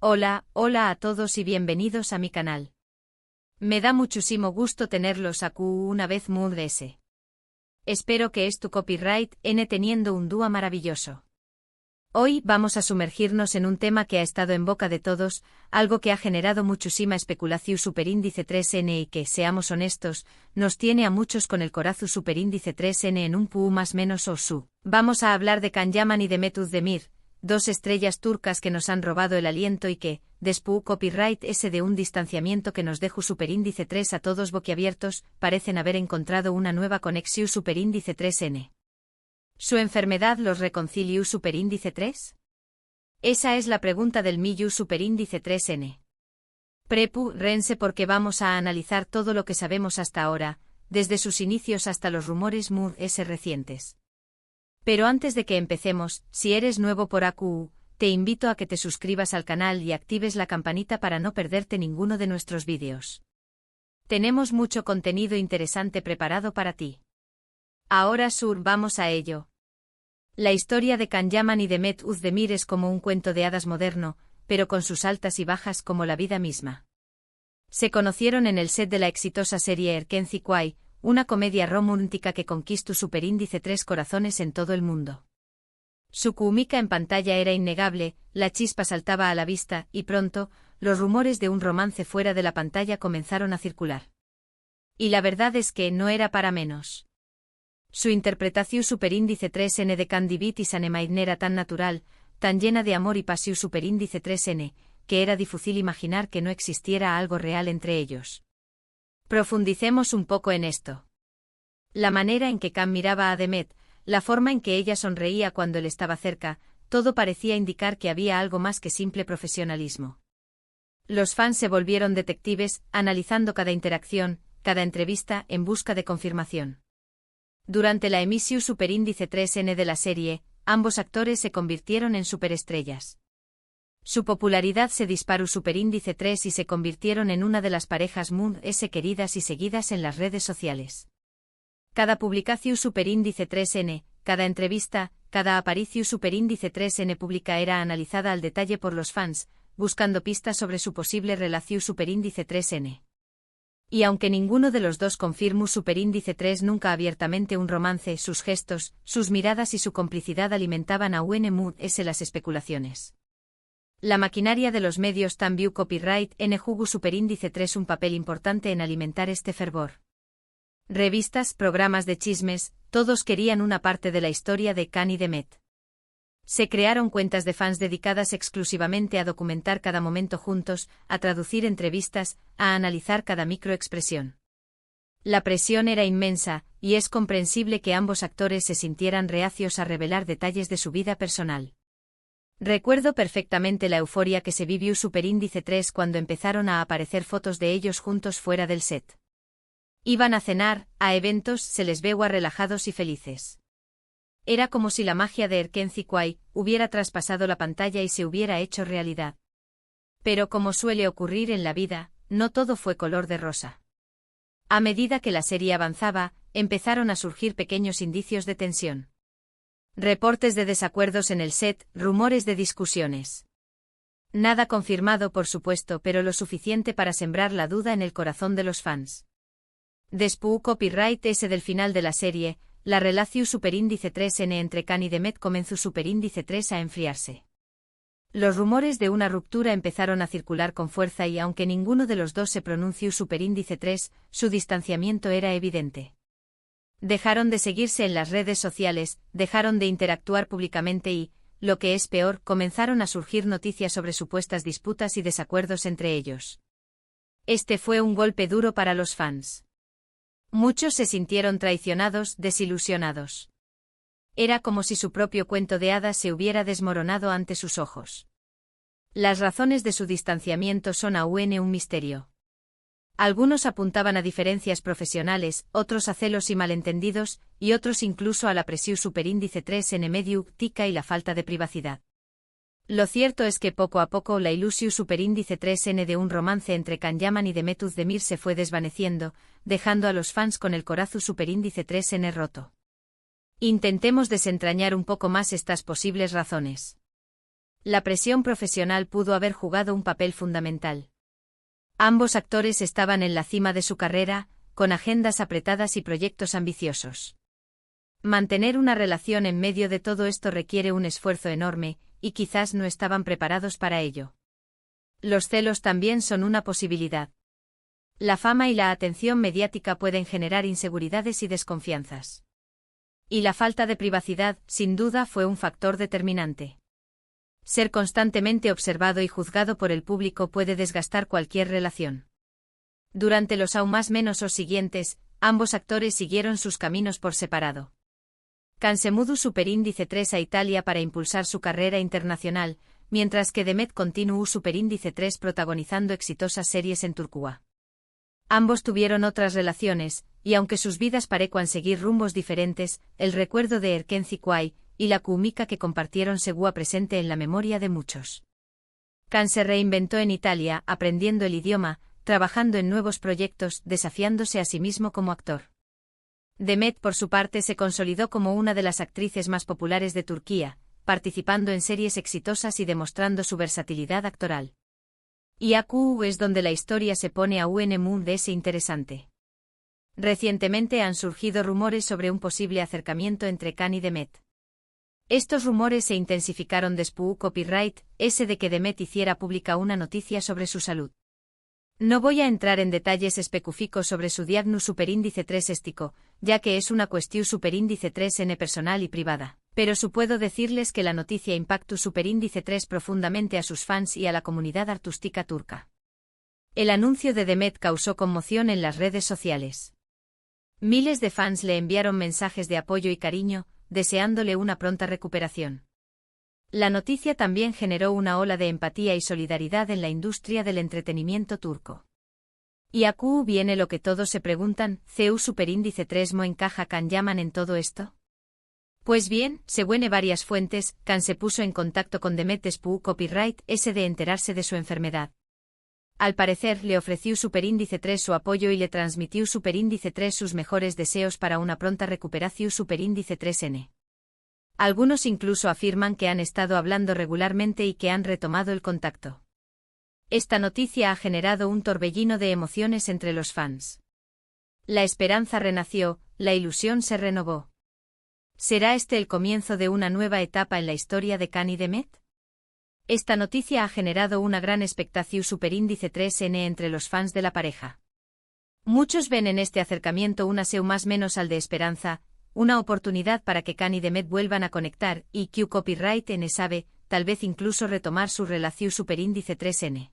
Hola a todos y bienvenidos a mi canal. Me da muchísimo gusto tenerlos aquí una vez más. Espero que tu copyright teniendo un día maravilloso. Hoy vamos a sumergirnos en un tema que ha estado en boca de todos, algo que ha generado muchísima especulación superíndice 3N y que, seamos honestos, nos tiene a muchos con el corazón superíndice 3N en un pu más menos o su. Vamos a hablar de Can Yaman y de Mehmet Özdemir, dos estrellas turcas que nos han robado el aliento y que, después copyright de un distanciamiento que nos deja superíndice 3 a todos boquiabiertos, parecen haber encontrado una nueva conexión superíndice 3N. ¿Su enfermedad los reconcilió superíndice 3? Esa es la pregunta del millón superíndice 3N. Rense porque vamos a analizar todo lo que sabemos hasta ahora, desde sus inicios hasta los rumores recientes. Pero antes de que empecemos, si eres nuevo por AQ, te invito a que te suscribas al canal y actives la campanita para no perderte ninguno de nuestros vídeos. Tenemos mucho contenido interesante preparado para ti. Ahora vamos a ello. La historia de Can Yaman y de Mehmet Özdemir es como un cuento de hadas moderno, pero con sus altas y bajas como la vida misma. Se conocieron en el set de la exitosa serie Erkenci Kuay, una comedia romántica que conquistó superíndice 3 corazones en todo el mundo. Su química en pantalla era innegable, la chispa saltaba a la vista, y pronto, los rumores de un romance fuera de la pantalla comenzaron a circular. Y la verdad es que no era para menos. Su interpretación superíndice 3N de Candy Beat y Sanemaiden era tan natural, tan llena de amor y pasión superíndice 3N, que era difícil imaginar que no existiera algo real entre ellos. Profundicemos un poco en esto. La manera en que Can miraba a Demet, la forma en que ella sonreía cuando él estaba cerca, todo parecía indicar que había algo más que simple profesionalismo. Los fans se volvieron detectives, analizando cada interacción, cada entrevista, en busca de confirmación. Durante la emisión superíndice 3N de la serie, ambos actores se convirtieron en superestrellas. Su popularidad se disparó superíndice 3 y se convirtieron en una de las parejas queridas y seguidas en las redes sociales. Cada publicación superíndice 3N, cada entrevista, cada aparición superíndice 3N pública era analizada al detalle por los fans, buscando pistas sobre su posible relación superíndice 3N. Y aunque ninguno de los dos confirmó superíndice 3 nunca abiertamente un romance, sus gestos, sus miradas y su complicidad alimentaban a las especulaciones. La maquinaria de los medios también copyright jugó superíndice 3 un papel importante en alimentar este fervor. Revistas, programas de chismes, todos querían una parte de la historia de Can y de Mehmet. Se crearon cuentas de fans dedicadas exclusivamente a documentar cada momento juntos, a traducir entrevistas, a analizar cada microexpresión. La presión era inmensa, y es comprensible que ambos actores se sintieran reacios a revelar detalles de su vida personal. Recuerdo perfectamente la euforia que se vivió superíndice 3 cuando empezaron a aparecer fotos de ellos juntos fuera del set. Iban a cenar, a eventos, se les veía relajados y felices. Era como si la magia de Erkenci Kuay hubiera traspasado la pantalla y se hubiera hecho realidad. Pero como suele ocurrir en la vida, no todo fue color de rosa. A medida que la serie avanzaba, empezaron a surgir pequeños indicios de tensión. Reportes de desacuerdos en el set, rumores de discusiones. Nada confirmado por supuesto, pero lo suficiente para sembrar la duda en el corazón de los fans. Después copyright del final de la serie, la relación superíndice 3N entre Can y Demet comenzó superíndice 3 a enfriarse. Los rumores de una ruptura empezaron a circular con fuerza y aunque ninguno de los dos se pronunció superíndice 3, su distanciamiento era evidente. Dejaron de seguirse en las redes sociales, dejaron de interactuar públicamente y, lo que es peor, comenzaron a surgir noticias sobre supuestas disputas y desacuerdos entre ellos. Este fue un golpe duro para los fans. Muchos se sintieron traicionados, desilusionados. Era como si su propio cuento de hadas se hubiera desmoronado ante sus ojos. Las razones de su distanciamiento son aún un misterio. Algunos apuntaban a diferencias profesionales, otros a celos y malentendidos, y otros incluso a la presión superíndice 3N medio tica y la falta de privacidad. Lo cierto es que poco a poco la ilusión superíndice 3N de un romance entre Can Yaman y de Mehmet Özdemir se fue desvaneciendo, dejando a los fans con el corazón superíndice 3N roto. Intentemos desentrañar un poco más estas posibles razones. La presión profesional pudo haber jugado un papel fundamental. Ambos actores estaban en la cima de su carrera, con agendas apretadas y proyectos ambiciosos. Mantener una relación en medio de todo esto requiere un esfuerzo enorme, y quizás no estaban preparados para ello. Los celos también son una posibilidad. La fama y la atención mediática pueden generar inseguridades y desconfianzas. Y la falta de privacidad, sin duda, fue un factor determinante. Ser constantemente observado y juzgado por el público puede desgastar cualquier relación. Durante los aún más menos os siguientes, ambos actores siguieron sus caminos por separado. Can se mudó superíndice 3 a Italia para impulsar su carrera internacional, mientras que Demet continuó superíndice 3 protagonizando exitosas series en Turquía. Ambos tuvieron otras relaciones, y aunque sus vidas parecían seguir rumbos diferentes, el recuerdo de Erken Zikway y la química que compartieron seguía presente en la memoria de muchos. Can se reinventó en Italia, aprendiendo el idioma, trabajando en nuevos proyectos, desafiándose a sí mismo como actor. Demet, por su parte, se consolidó como una de las actrices más populares de Turquía, participando en series exitosas y demostrando su versatilidad actoral. Y aquí es donde la historia se pone aún más interesante. Recientemente han surgido rumores sobre un posible acercamiento entre Can y Demet. Estos rumores se intensificaron después copyright ese de que Demet hiciera pública una noticia sobre su salud. No voy a entrar en detalles específicos sobre su diagnóstico superíndice 3 éstico, ya que es una cuestión superíndice 3N personal y privada, pero sí puedo decirles que la noticia impactó superíndice 3 profundamente a sus fans y a la comunidad artística turca. El anuncio de Demet causó conmoción en las redes sociales. Miles de fans le enviaron mensajes de apoyo y cariño, deseándole una pronta recuperación. La noticia también generó una ola de empatía y solidaridad en la industria del entretenimiento turco. Y aquí viene lo que todos se preguntan, ¿CEU superíndice 3 mo encaja Can llaman en todo esto? Pues bien, según varias fuentes, Can se puso en contacto con Demet después copyright ese de enterarse de su enfermedad. Al parecer, le ofreció superíndice 3 su apoyo y le transmitió superíndice 3 sus mejores deseos para una pronta recuperación superíndice 3N. Algunos incluso afirman que han estado hablando regularmente y que han retomado el contacto. Esta noticia ha generado un torbellino de emociones entre los fans. La esperanza renació, la ilusión se renovó. ¿Será este el comienzo de una nueva etapa en la historia de Can y Demet? Esta noticia ha generado una gran expectación superíndice 3N entre los fans de la pareja. Muchos ven en este acercamiento una seu más menos al de esperanza, una oportunidad para que Can y Demet vuelvan a conectar y que copyright N sabe, tal vez incluso retomar su relación superíndice 3N.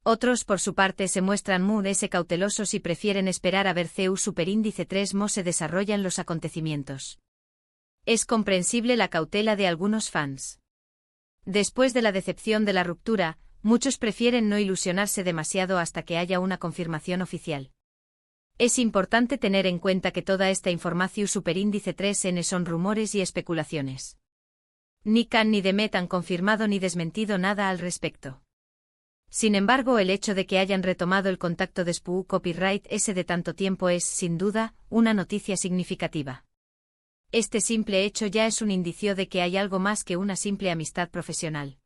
Otros por su parte se muestran muy cautelosos y prefieren esperar a ver CEU superíndice 3 mo se desarrollan los acontecimientos. Es comprensible la cautela de algunos fans. Después de la decepción de la ruptura, muchos prefieren no ilusionarse demasiado hasta que haya una confirmación oficial. Es importante tener en cuenta que toda esta información superíndice 3N son rumores y especulaciones. Ni Can ni Demet han confirmado ni desmentido nada al respecto. Sin embargo, el hecho de que hayan retomado el contacto después copyright ese de tanto tiempo es, sin duda, una noticia significativa. Este simple hecho ya es un indicio de que hay algo más que una simple amistad profesional.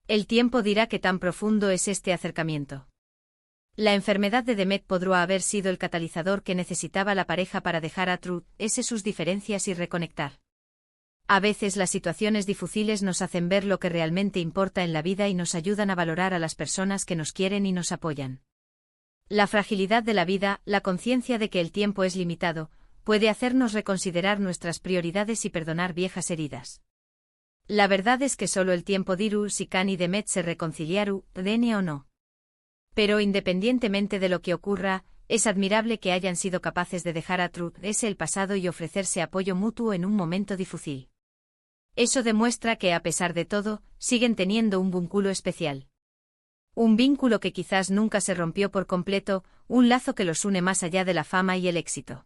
El tiempo dirá qué tan profundo es este acercamiento. La enfermedad de Demet podría haber sido el catalizador que necesitaba la pareja para dejar atrás sus diferencias y reconectar. A veces las situaciones difíciles nos hacen ver lo que realmente importa en la vida y nos ayudan a valorar a las personas que nos quieren y nos apoyan. La fragilidad de la vida, la conciencia de que el tiempo es limitado, puede hacernos reconsiderar nuestras prioridades y perdonar viejas heridas. La verdad es que solo el tiempo dirá si Can y Demet se reconciliaron, DN o no. Pero independientemente de lo que ocurra, es admirable que hayan sido capaces de dejar atrás el pasado y ofrecerse apoyo mutuo en un momento difícil. Eso demuestra que, a pesar de todo, siguen teniendo un vínculo especial. Un vínculo que quizás nunca se rompió por completo, un lazo que los une más allá de la fama y el éxito.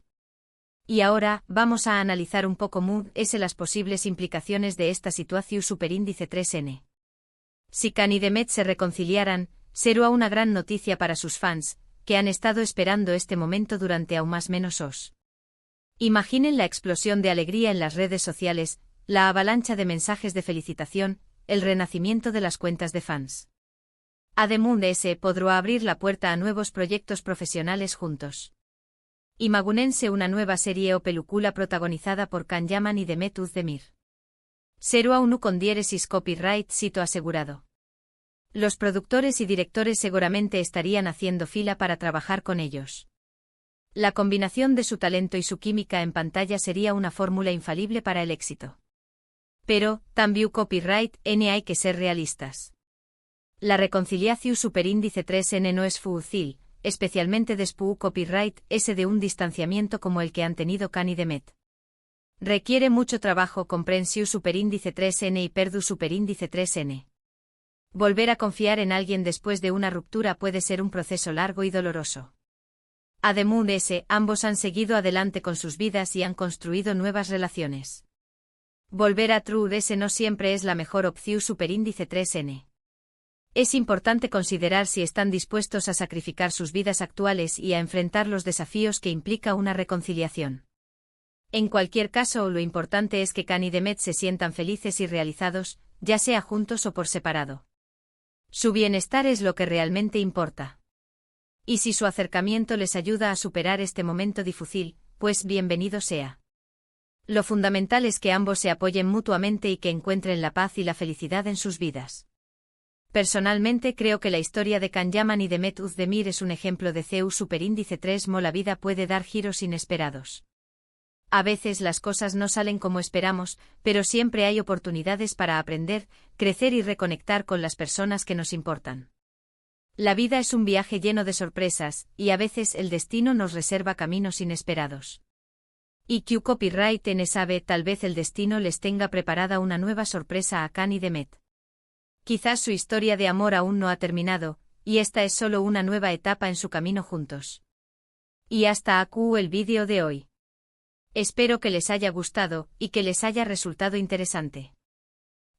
Y ahora, vamos a analizar un poco las posibles implicaciones de esta situación superíndice 3N. Si Can y Demet se reconciliaran, será una gran noticia para sus fans, que han estado esperando este momento durante aún más menos os. Imaginen la explosión de alegría en las redes sociales, la avalancha de mensajes de felicitación, el renacimiento de las cuentas de fans. Ademund S. podrá abrir la puerta a nuevos proyectos profesionales juntos. Imaginense una nueva serie o película protagonizada por Can Yaman y Demet Özdemir. Será uno con diéresis copyright sito asegurado. Los productores y directores seguramente estarían haciendo fila para trabajar con ellos. La combinación de su talento y su química en pantalla sería una fórmula infalible para el éxito. Pero, también copyright N hay que ser realistas. La reconciliación superíndice 3N no es fácil, especialmente después copyright S de un distanciamiento como el que han tenido Can y Demet. Requiere mucho trabajo comprensión superíndice 3N y perdu superíndice 3N. Volver a confiar en alguien después de una ruptura puede ser un proceso largo y doloroso. Ademund S. ambos han seguido adelante con sus vidas y han construido nuevas relaciones. Volver a True S no siempre es la mejor opción superíndice 3N. Es importante considerar si están dispuestos a sacrificar sus vidas actuales y a enfrentar los desafíos que implica una reconciliación. En cualquier caso, lo importante es que Can y Demet se sientan felices y realizados, ya sea juntos o por separado. Su bienestar es lo que realmente importa. Y si su acercamiento les ayuda a superar este momento difícil, pues bienvenido sea. Lo fundamental es que ambos se apoyen mutuamente y que encuentren la paz y la felicidad en sus vidas. Personalmente creo que la historia de Can Yaman y Demet Özdemir es un ejemplo de CEU superíndice 3 la vida puede dar giros inesperados. A veces las cosas no salen como esperamos, pero siempre hay oportunidades para aprender, crecer y reconectar con las personas que nos importan. La vida es un viaje lleno de sorpresas, y a veces el destino nos reserva caminos inesperados. Y Q Copyright N sabe, tal vez el destino les tenga preparada una nueva sorpresa a Can y Demet. Quizás su historia de amor aún no ha terminado, y esta es solo una nueva etapa en su camino juntos. Y hasta aquí el vídeo de hoy. Espero que les haya gustado, y que les haya resultado interesante.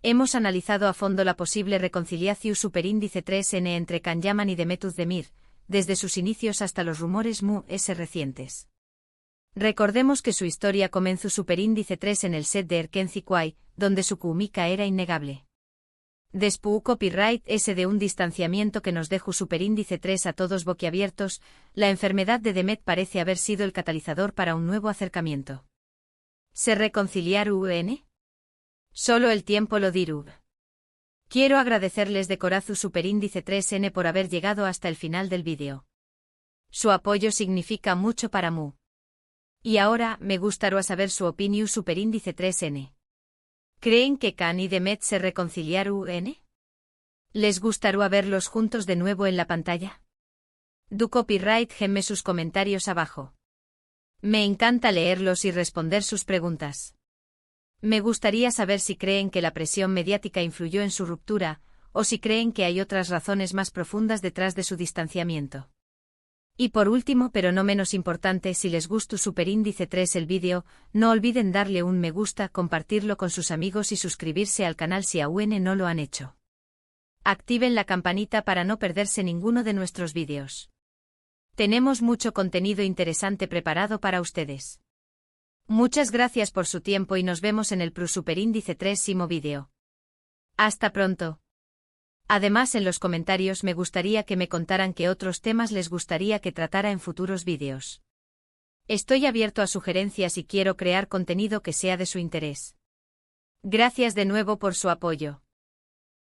Hemos analizado a fondo la posible reconciliación superíndice 3N entre Can Yaman y Demet Özdemir, desde sus inicios hasta los rumores MUS recientes. Recordemos que su historia comenzó superíndice 3 en el set de Erkenci Kwai, donde su química era innegable. Después copyright S de un distanciamiento que nos dejó superíndice 3 a todos boquiabiertos, la enfermedad de Demet parece haber sido el catalizador para un nuevo acercamiento. ¿Se reconciliaron? Solo el tiempo lo dirá. Quiero agradecerles de corazón superíndice 3N por haber llegado hasta el final del vídeo. Su apoyo significa mucho para mí. Y ahora, me gustaría saber su opinión superíndice 3N. ¿Creen que Can y Demet se reconciliaron? ¿Les gustaría verlos juntos de nuevo en la pantalla? Do copyright gemme sus comentarios abajo. Me encanta leerlos y responder sus preguntas. Me gustaría saber si creen que la presión mediática influyó en su ruptura, o si creen que hay otras razones más profundas detrás de su distanciamiento. Y por último, pero no menos importante, si les gustó superíndice 3 el vídeo, no olviden darle un me gusta, compartirlo con sus amigos y suscribirse al canal si aún no lo han hecho. Activen la campanita para no perderse ninguno de nuestros vídeos. Tenemos mucho contenido interesante preparado para ustedes. Muchas gracias por su tiempo y nos vemos en el superíndice 3º vídeo. Hasta pronto. Además, en los comentarios me gustaría que me contaran qué otros temas les gustaría que tratara en futuros vídeos. Estoy abierto a sugerencias y quiero crear contenido que sea de su interés. Gracias de nuevo por su apoyo.